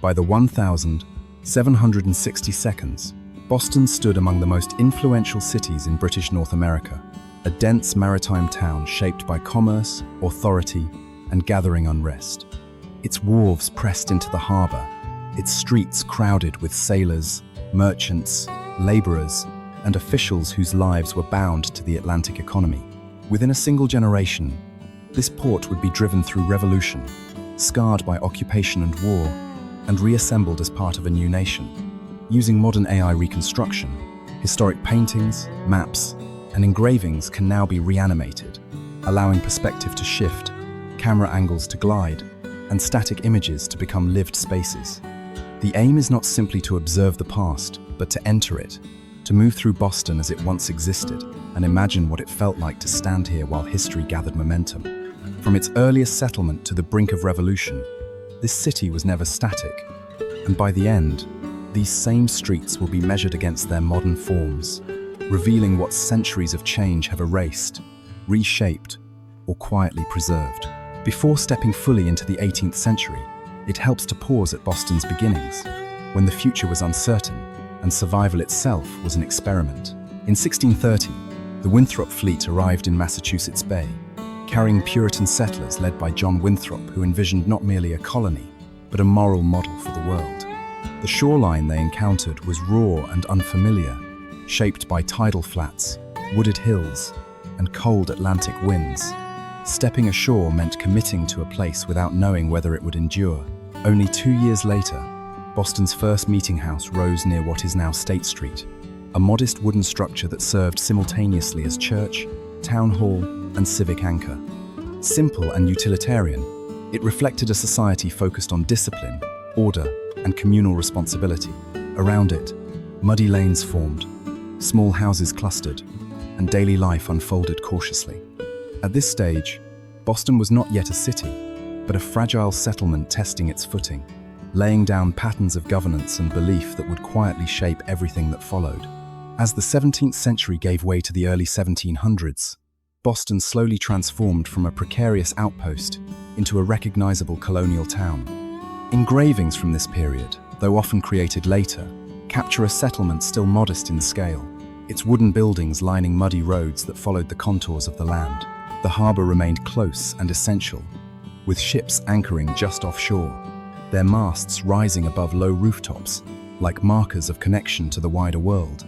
By the 1762, Boston stood among the most influential cities in British North America, a dense maritime town shaped by commerce, authority, and gathering unrest. Its wharves pressed into the harbor, its streets crowded with sailors, merchants, laborers, and officials whose lives were bound to the Atlantic economy. Within a single generation, this port would be driven through revolution, scarred by occupation and war, and reassembled as part of a new nation. Using modern AI reconstruction, historic paintings, maps, and engravings can now be reanimated, allowing perspective to shift, camera angles to glide, and static images to become lived spaces. The aim is not simply to observe the past, but to enter it, to move through Boston as it once existed, and imagine what it felt like to stand here while history gathered momentum. From its earliest settlement to the brink of revolution, this city was never static, and by the end, these same streets will be measured against their modern forms, revealing what centuries of change have erased, reshaped, or quietly preserved. Before stepping fully into the 18th century, it helps to pause at Boston's beginnings, when the future was uncertain and survival itself was an experiment. In 1630, the Winthrop fleet arrived in Massachusetts Bay, carrying Puritan settlers led by John Winthrop, who envisioned not merely a colony, but a moral model for the world. The shoreline they encountered was raw and unfamiliar, shaped by tidal flats, wooded hills, and cold Atlantic winds. Stepping ashore meant committing to a place without knowing whether it would endure. Only 2 years later, Boston's first meeting house rose near what is now State Street, a modest wooden structure that served simultaneously as church, town hall, and civic anchor. Simple and utilitarian, it reflected a society focused on discipline, order, and communal responsibility. Around it, muddy lanes formed, small houses clustered, and daily life unfolded cautiously. At this stage, Boston was not yet a city, but a fragile settlement testing its footing, laying down patterns of governance and belief that would quietly shape everything that followed. As the 17th century gave way to the early 1700s, Boston slowly transformed from a precarious outpost into a recognizable colonial town. Engravings from this period, though often created later, capture a settlement still modest in scale, its wooden buildings lining muddy roads that followed the contours of the land. The harbor remained close and essential, with ships anchoring just offshore, their masts rising above low rooftops, like markers of connection to the wider world.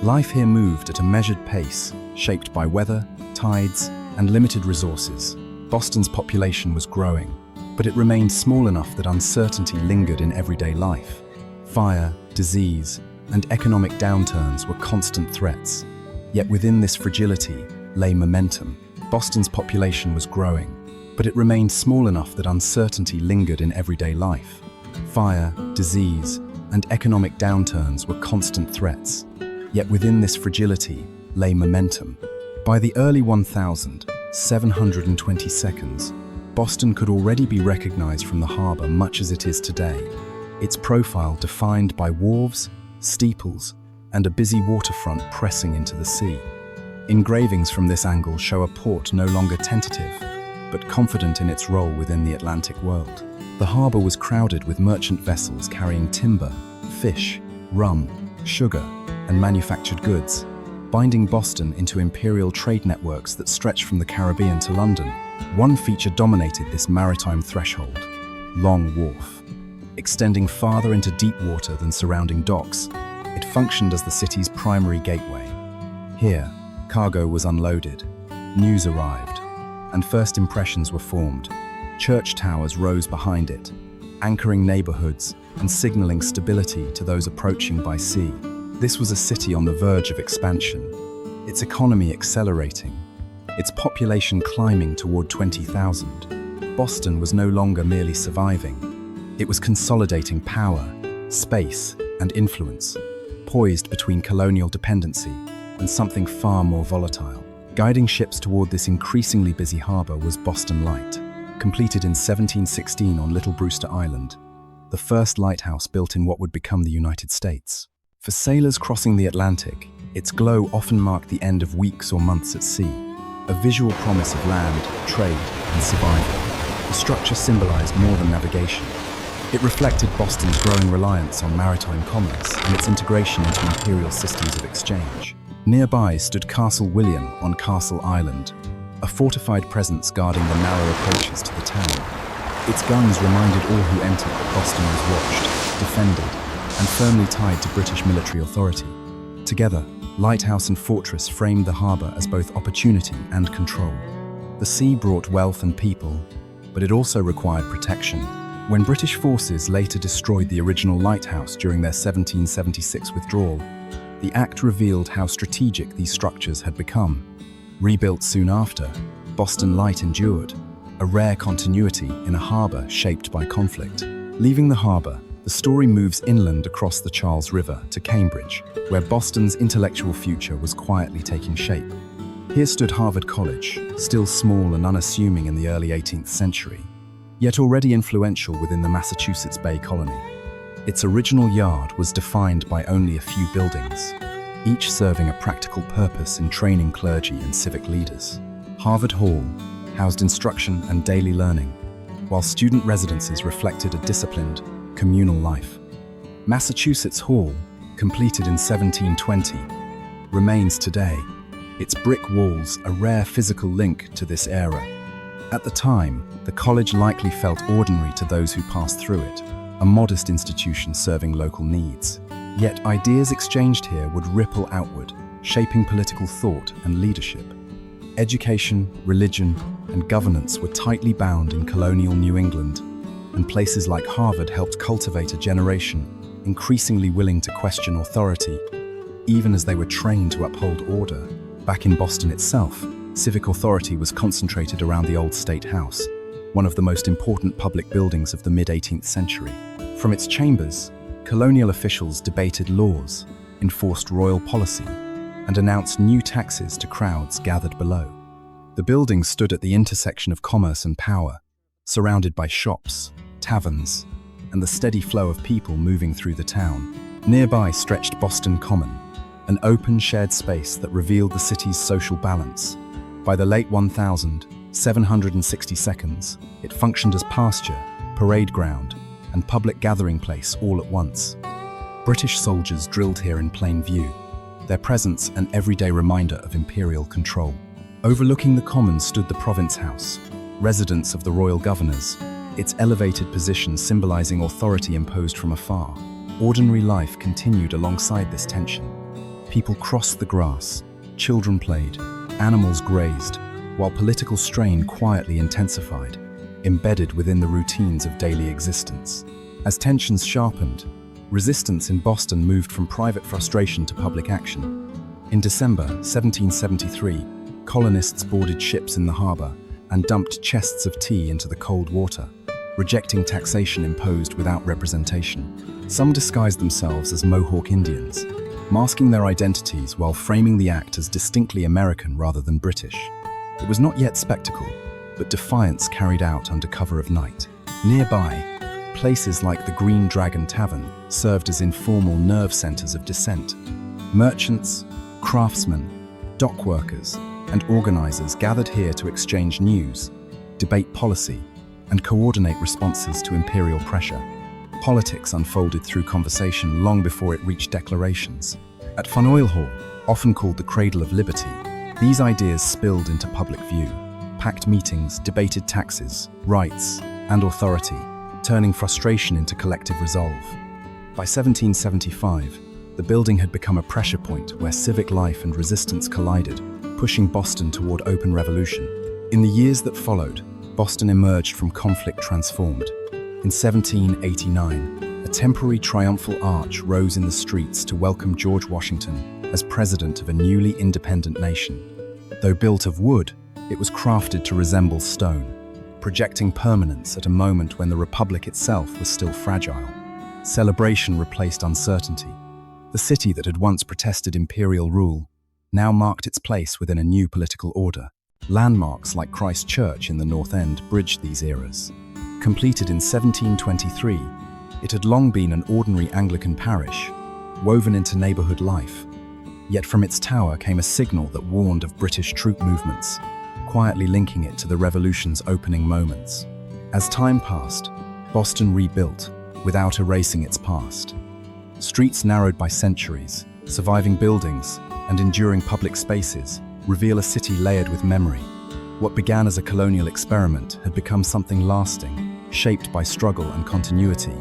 Life here moved at a measured pace, shaped by weather, tides, and limited resources. Boston's population was growing, but it remained small enough that uncertainty lingered in everyday life. Fire, disease, and economic downturns were constant threats. Yet within this fragility lay momentum. Boston's population was growing, but it remained small enough that uncertainty lingered in everyday life. Fire, disease, and economic downturns were constant threats. Yet within this fragility lay momentum. By the early 1722s, Boston could already be recognized from the harbor much as it is today, its profile defined by wharves, steeples, and a busy waterfront pressing into the sea. Engravings from this angle show a port no longer tentative, but confident in its role within the Atlantic world. The harbor was crowded with merchant vessels carrying timber, fish, rum, sugar, and manufactured goods, binding Boston into imperial trade networks that stretched from the Caribbean to London. One feature dominated this maritime threshold: Long Wharf. Extending farther into deep water than surrounding docks, it functioned as the city's primary gateway. Here, cargo was unloaded, news arrived, and first impressions were formed. Church towers rose behind it, anchoring neighborhoods and signaling stability to those approaching by sea. This was a city on the verge of expansion, its economy accelerating, its population climbing toward 20,000. Boston was no longer merely surviving. It was consolidating power, space, and influence, poised between colonial dependency and something far more volatile. Guiding ships toward this increasingly busy harbor was Boston Light, completed in 1716 on Little Brewster Island, the first lighthouse built in what would become the United States. For sailors crossing the Atlantic, its glow often marked the end of weeks or months at sea, a visual promise of land, trade, and survival. The structure symbolized more than navigation. It reflected Boston's growing reliance on maritime commerce and its integration into imperial systems of exchange. Nearby stood Castle William on Castle Island, a fortified presence guarding the narrow approaches to the town. Its guns reminded all who entered that Boston was watched, defended, and firmly tied to British military authority. Together, lighthouse and fortress framed the harbour as both opportunity and control. The sea brought wealth and people, but it also required protection. When British forces later destroyed the original lighthouse during their 1776 withdrawal, the act revealed how strategic these structures had become. Rebuilt soon after, Boston Light endured, a rare continuity in a harbour shaped by conflict. Leaving the harbour, the story moves inland across the Charles River to Cambridge, where Boston's intellectual future was quietly taking shape. Here stood Harvard College, still small and unassuming in the early 18th century, yet already influential within the Massachusetts Bay Colony. Its original yard was defined by only a few buildings, each serving a practical purpose in training clergy and civic leaders. Harvard Hall housed instruction and daily learning, while student residences reflected a disciplined, communal life. Massachusetts Hall, completed in 1720, remains today, its brick walls a rare physical link to this era. At the time, the college likely felt ordinary to those who passed through it, a modest institution serving local needs. Yet ideas exchanged here would ripple outward, shaping political thought and leadership. Education, religion, and governance were tightly bound in colonial New England, and places like Harvard helped cultivate a generation increasingly willing to question authority, even as they were trained to uphold order. Back in Boston itself, civic authority was concentrated around the Old State House, one of the most important public buildings of the mid-18th century. From its chambers, colonial officials debated laws, enforced royal policy, and announced new taxes to crowds gathered below. The building stood at the intersection of commerce and power, surrounded by shops, taverns, and the steady flow of people moving through the town. Nearby stretched Boston Common, an open shared space that revealed the city's social balance. By the late 1762, it functioned as pasture, parade ground, and public gathering place all at once. British soldiers drilled here in plain view, their presence an everyday reminder of imperial control. Overlooking the common stood the Province House, residence of the royal governors, its elevated position symbolizing authority imposed from afar. Ordinary life continued alongside this tension. People crossed the grass, children played, animals grazed, while political strain quietly intensified, embedded within the routines of daily existence. As tensions sharpened, resistance in Boston moved from private frustration to public action. In December 1773, colonists boarded ships in the harbor and dumped chests of tea into the cold water, rejecting taxation imposed without representation. Some disguised themselves as Mohawk Indians, masking their identities while framing the act as distinctly American rather than British. It was not yet spectacle, but defiance carried out under cover of night. Nearby, places like the Green Dragon Tavern served as informal nerve centers of dissent. Merchants, craftsmen, dock workers, and organizers gathered here to exchange news, debate policy, and coordinate responses to imperial pressure. Politics unfolded through conversation long before it reached declarations. At Faneuil Hall, often called the Cradle of Liberty, these ideas spilled into public view. Packed meetings debated taxes, rights, and authority, turning frustration into collective resolve. By 1775, the building had become a pressure point where civic life and resistance collided, pushing Boston toward open revolution. In the years that followed, Boston emerged from conflict transformed. In 1789, a temporary triumphal arch rose in the streets to welcome George Washington as president of a newly independent nation. Though built of wood, it was crafted to resemble stone, projecting permanence at a moment when the Republic itself was still fragile. Celebration replaced uncertainty. The city that had once protested imperial rule now marked its place within a new political order. Landmarks like Christ Church in the North End bridged these eras. Completed in 1723, it had long been an ordinary Anglican parish, woven into neighborhood life. Yet from its tower came a signal that warned of British troop movements, quietly linking it to the Revolution's opening moments. As time passed, Boston rebuilt, without erasing its past. Streets narrowed by centuries, surviving buildings, and enduring public spaces reveal a city layered with memory. What began as a colonial experiment had become something lasting, shaped by struggle and continuity.